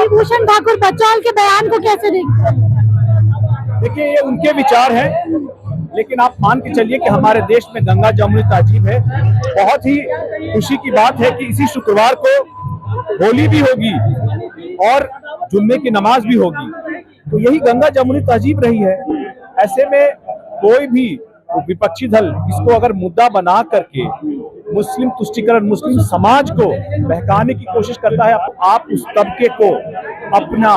कलिभूषण ठाकुर बचाव के बयान को कैसे देखते हैं? देखिए, ये उनके विचार हैं, लेकिन आप मान के चलिए कि हमारे देश में गंगा जमुनी तहजीब है। बहुत ही खुशी की बात है कि इसी शुक्रवार को होली भी होगी और जुम्मे की नमाज भी होगी। तो यही गंगा जमुनी तहजीब रही है। ऐसे में कोई भी विपक्षी दल इसको अगर मुद्दा बना करके मुस्लिम तुष्टीकरण, मुस्लिम समाज को बहकाने की कोशिश करता है, आप उस तबके को अपना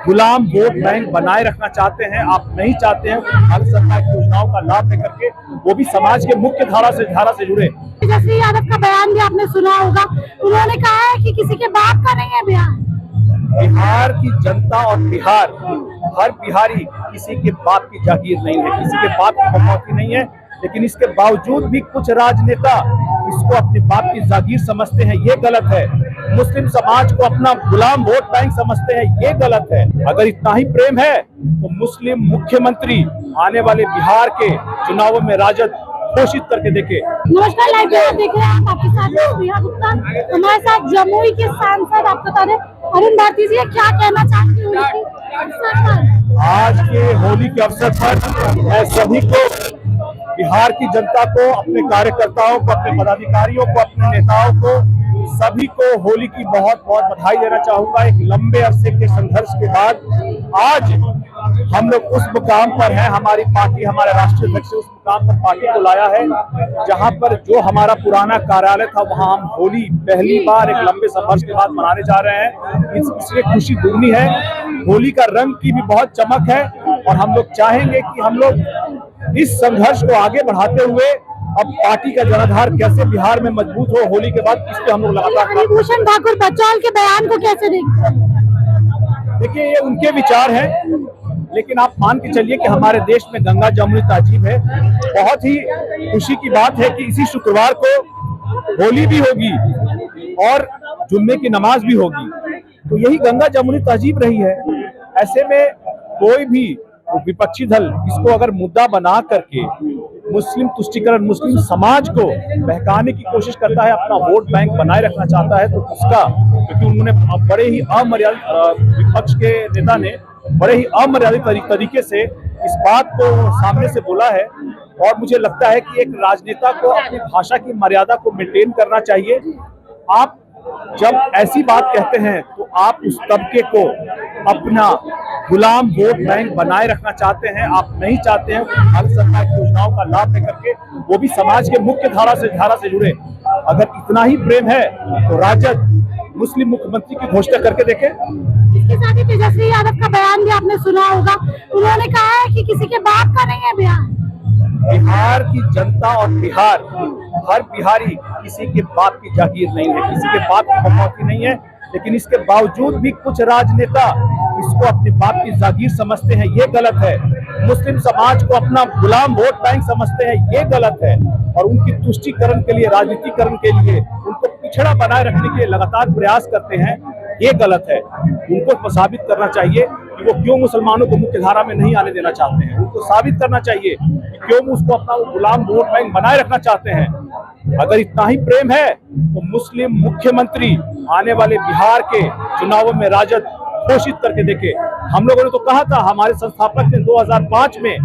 गुलाम वोट बैंक बनाए रखना चाहते हैं। आप नहीं चाहते हैं भारत सरकार की योजनाओं का लाभ लेकर के वो भी समाज के मुख्य धारा से जुड़े। तेजस्वी यादव का बयान भी आपने सुना होगा, उन्होंने कहा है कि किसी के बाप का नहीं है बिहार। बिहार की जनता और बिहार, हर बिहारी किसी के बाप की जागीर नहीं है, किसी के बाप की बकौती नहीं है। लेकिन इसके बावजूद भी कुछ राजनेता इसको अपने बाप की जागीर समझते हैं, ये गलत है। मुस्लिम समाज को अपना गुलाम वोट बैंक समझते हैं, ये गलत है। अगर इतना ही प्रेम है तो मुस्लिम मुख्यमंत्री आने वाले बिहार के चुनावों में राजद घोषित करके देखे। नमस्कार, लाइव देख रहे हैं आप, आपके साथ प्रिया गुप्ता, हमारे साथ जमुई के सांसद आप बता रहे अरुण भारती जी, क्या कहना चाहते हैं आज के होली के अवसर पर? मैं सभी को, बिहार की जनता को, अपने कार्यकर्ताओं को, अपने पदाधिकारियों को, अपने नेताओं को, सभी को होली की बहुत बहुत बधाई देना चाहूंगा। एक लंबे अरसे के संघर्ष के बाद आज हम लोग उस मुकाम पर हैं, हमारी पार्टी, हमारे राष्ट्रीय अध्यक्ष उस मुकाम पर पार्टी को लाया है जहां पर जो हमारा पुराना कार्यालय था वहां हम होली पहली बार एक लंबे संघर्ष के बाद मनाने जा रहे हैं। इसलिए खुशी दुगनी है। होली का रंग की भी बहुत चमक है और हम लोग चाहेंगे कि हम लोग इस संघर्ष को आगे बढ़ाते हुए अब पार्टी का जनाधार कैसे बिहार में मजबूत हो, होली के बाद इस पे हम लोग लगातार। कलिभूषण ठाकुर बचाव के बयान को कैसे देखते हैं? देखिए, ये उनके विचार हैं, लेकिन आप मान के चलिए कि हमारे देश में गंगा जमुनी तहजीब है। बहुत ही खुशी की बात है कि इसी शुक्रवार को होली भी होगी और जुम्मे की नमाज भी होगी। तो यही गंगा जमुनी तहजीब रही है। ऐसे में कोई भी विपक्षी दल इसको अगर मुद्दा बना करके मुस्लिम तुष्टीकरण, मुस्लिम समाज को बहकाने की कोशिश करता है, अपना वोट बैंक बनाए रखना चाहता है, तो उसका, क्योंकि उन्होंने बड़े ही अमर्यादित, विपक्ष के नेता ने बड़े ही अमर्यादित तरीके से इस बात को सामने से बोला है। और मुझे लगता है कि एक राजनेता को अपनी भाषा की मर्यादा को मेंटेन करना चाहिए। आप जब ऐसी बात कहते हैं तो आप उस तबके को अपना गुलाम वोट बैंक बनाए रखना चाहते हैं। आप नहीं चाहते हैं भारत सरकार की योजनाओं का लाभ लेकर के वो भी समाज के मुख्य धारा से जुड़े। अगर इतना ही प्रेम है तो राजद मुस्लिम मुख्यमंत्री की घोषणा करके देखे। इसके साथ ही तेजस्वी यादव का बयान भी आपने सुना होगा, उन्होंने कहा है कि किसी के बाप का नहीं है बिहार। बिहार की जनता और बिहार, हर बिहारी किसी के बाप की जागीर नहीं है, किसी के बाप की बकौती नहीं है। लेकिन इसके बावजूद भी कुछ राजनेता इसको अपने बाप की जागीर समझते हैं, ये गलत है। मुस्लिम समाज को अपना गुलाम वोट बैंक समझते हैं, ये गलत है। और उनकी तुष्टीकरण के लिए, राजनीतिकरण के लिए, उनको पिछड़ा बनाए रखने के लिए लगातार प्रयास करते हैं, ये गलत है। उनको साबित करना चाहिए कि वो क्यों मुसलमानों को मुख्य धारा में नहीं आने देना चाहते हैं। उनको साबित करना चाहिए कि क्यों उसको अपना गुलाम वोट बैंक बनाए रखना चाहते हैं। अगर इतना ही प्रेम है तो मुस्लिम मुख्यमंत्री आने वाले बिहार के चुनावों में राजद घोषित करके देखे। हम लोगों ने तो कहा था, हमारे संस्थापक ने 2005 में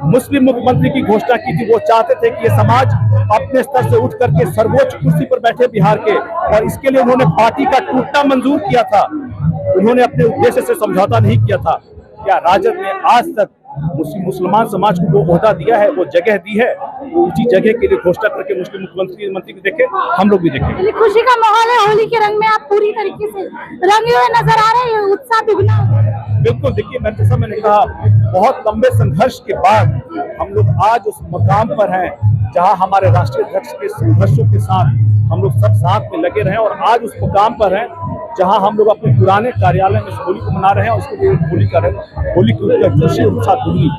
मुस्लिम मुख्यमंत्री की घोषणा की थी। वो चाहते थे कि ये समाज अपने स्तर से उठ करके सर्वोच्च कुर्सी पर बैठे बिहार के, और इसके लिए उन्होंने पार्टी का टूटना मंजूर किया था। उन्होंने अपने उद्देश्य से समझौता नहीं किया था। क्या राजद ने आज तक मुसलमान समाज को वो ओहदा दिया है, वो जगह दी है? वो ऊंची जगह के लिए घोषणा करके मुस्लिम मुख्यमंत्री को देखे, हम लोग भी देखें। खुशी का माहौल है, होली के रंग में आप पूरी तरीके से रंगे हुए नजर आ रहे हैं, उत्साह दुगना। बिल्कुल, देखिए, मैंने कहा बहुत लंबे संघर्ष के बाद हम लोग आज उस मुकाम पर हैं जहां हमारे राष्ट्रीय अध्यक्ष के संघर्षों के साथ हम लोग सब साथ में लगे रहे, और आज उस मुकाम पर हैं जहां हम लोग अपने पुराने कार्यालय में होली को मना रहे हैं। उसके लिए होली कर रहे हैं, होली की खुशी और उत्साह दुगनी।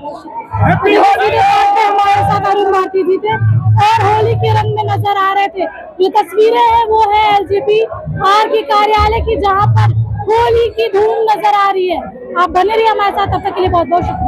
हमारे साथ अरुण भारती जी थे और होली के रंग में नजर आ रहे थे। जो तस्वीरें हैं वो है LJP-R के कार्यालय की, जहां पर होली की धूम नजर आ रही है। आप बने रहिए हमारे साथ, तब तक के लिए बहुत बहुत शुक्रिया।